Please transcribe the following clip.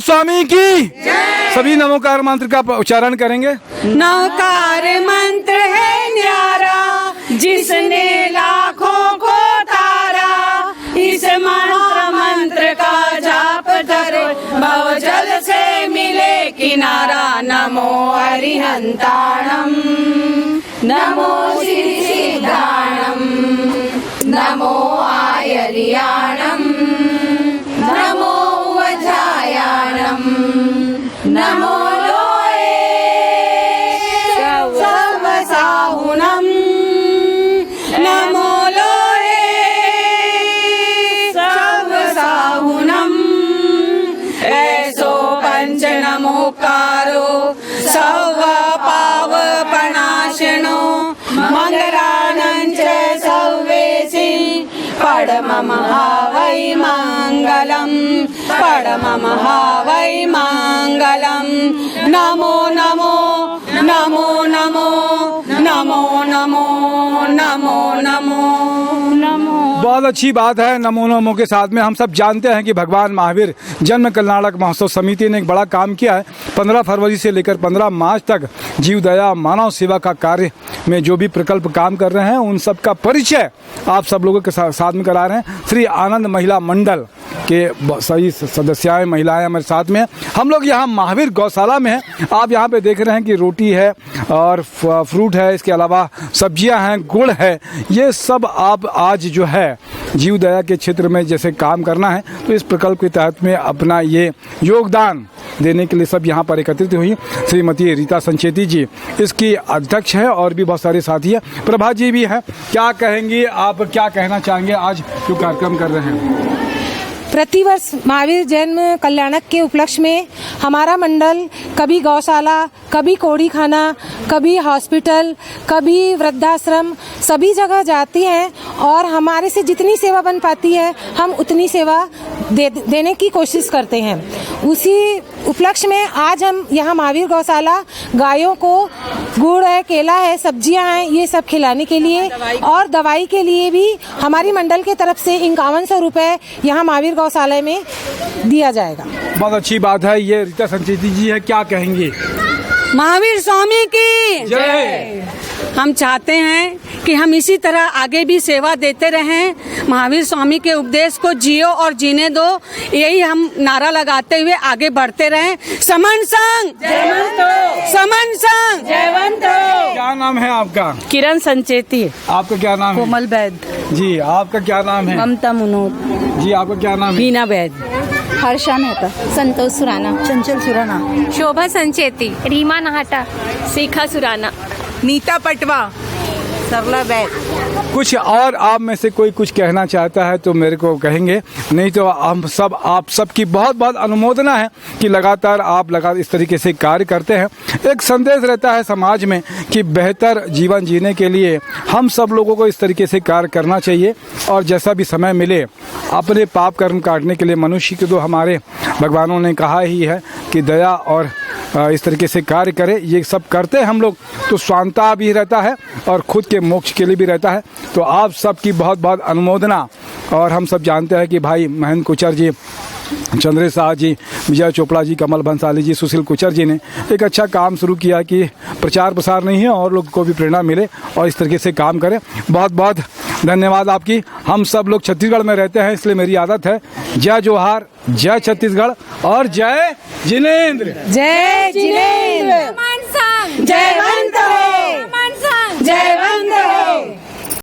स्वामी की सभी नमोकार मंत्र का उच्चारण करेंगे। नवकार मंत्र है न्यारा, जिसने लाखों को तारा। इस मंत्र का जाप करो, भवजल से मिले किनारा। नमो हरिहंताणम, नमो सिद्धाणम, नमो आयर्याणम, नमो वज्रायाणम, नमो लोए सर्वसाहुनम, नमो लोए सर्वसाहुनम। ऐसो पंच नमोकारो सर्व पावपनाशनो, मंगलानंच सर्वेसि परममहावै मंगलम, परममहावै मंगलम। नमो नमो नमो नमो नमो नमो नमो नमो नमो। बहुत अच्छी बात है। नमो नमो के साथ में हम सब जानते हैं कि भगवान महावीर जन्म कल्याणक महोत्सव समिति ने एक बड़ा काम किया है। 15 फरवरी से लेकर 15 मार्च तक जीव दया मानव सेवा का कार्य में जो भी प्रकल्प काम कर रहे हैं उन सब का परिचय आप सब लोगों के साथ में करा रहे हैं। श्री आनंद महिला मंडल के सही सदस्याएं महिलाएं हमारे साथ में हैं। हम लोग यहाँ महावीर गौशाला में हैं। आप यहाँ पे देख रहे हैं कि रोटी है और फ्रूट है, इसके अलावा सब्जियां हैं, गुड़ है। ये सब आप आज जो है जीव दया के क्षेत्र में जैसे काम करना है तो इस प्रकल्प के तहत में अपना ये योगदान देने के लिए सब यहाँ पर एकत्रित हुई। श्रीमती रीता संचेती जी इसकी अध्यक्ष है और भी बहुत सारे साथी हैं। प्रभा जी भी हैं। क्या कहेंगी आप, क्या कहना चाहेंगे आज जो कार्यक्रम कर रहे हैं? प्रतिवर्ष महावीर जन्म कल्याणक के उपलक्ष्य में हमारा मंडल कभी गौशाला, कभी कोड़ी खाना, कभी हॉस्पिटल, कभी वृद्धाश्रम, सभी जगह जाती हैं और हमारे से जितनी सेवा बन पाती है हम उतनी सेवा देने की कोशिश करते हैं। उसी उपलक्ष्य में आज हम यहाँ महावीर गौशाला गायों को गुड़ है, केला है, सब्जियां हैं, ये सब खिलाने के लिए और दवाई के लिए भी हमारी मंडल की तरफ से 5100 रुपये यहाँ महावीर गौशाला में दिया जाएगा। बहुत अच्छी बात है। ये रीता संचेती जी है, क्या कहेंगी? महावीर स्वामी की जय। हम चाहते हैं कि हम इसी तरह आगे भी सेवा देते रहें। महावीर स्वामी के उपदेश को जियो और जीने दो, यही हम नारा लगाते हुए आगे बढ़ते रहें। समन संग जयवंत हो, समन संग जयवंत हो। क्या नाम है आपका? किरण संचेती। आपका क्या नाम है? कोमल वैद जी। आपका क्या नाम है? ममता मुनोद जी। आपका क्या नाम है? हीना वैद। हर्षा मेहता, संतोष सुराना, चंचल सुराना, शोभा संचेती, रीमा नाहटा, शिखा सुराना, नीता पटवा, सरला वैद। कुछ और आप में से कोई कुछ कहना चाहता है तो मेरे को कहेंगे, नहीं तो हम सब आप सबकी बहुत बहुत अनुमोदना है कि लगातार आप इस तरीके से कार्य करते हैं। एक संदेश रहता है समाज में कि बेहतर जीवन जीने के लिए हम सब लोगों को इस तरीके से कार्य करना चाहिए और जैसा भी समय मिले अपने पाप कर्म काटने के लिए मनुष्य को तो हमारे भगवानों ने कहा ही है कि दया और इस तरीके से कार्य करे। ये सब करते हैं हम लोग तो स्वांतता भी रहता है और खुद के मोक्ष के लिए भी रहता है। तो आप सबकी बहुत बहुत अनुमोदना। और हम सब जानते हैं कि भाई महेंद्र कुचर जी, चंद्रेश शाह जी, विजय चोपड़ा जी, कमल भंसाली जी, सुशील कुचर जी ने एक अच्छा काम शुरू किया कि प्रचार प्रसार नहीं है और लोग को भी प्रेरणा मिले और इस तरीके से काम करें। बहुत बहुत धन्यवाद आपकी। हम सब लोग छत्तीसगढ़ में रहते हैं इसलिए मेरी आदत है जय जोहार, जय छत्तीसगढ़ और जय जिनेंद्र। जय जिनेंद्र।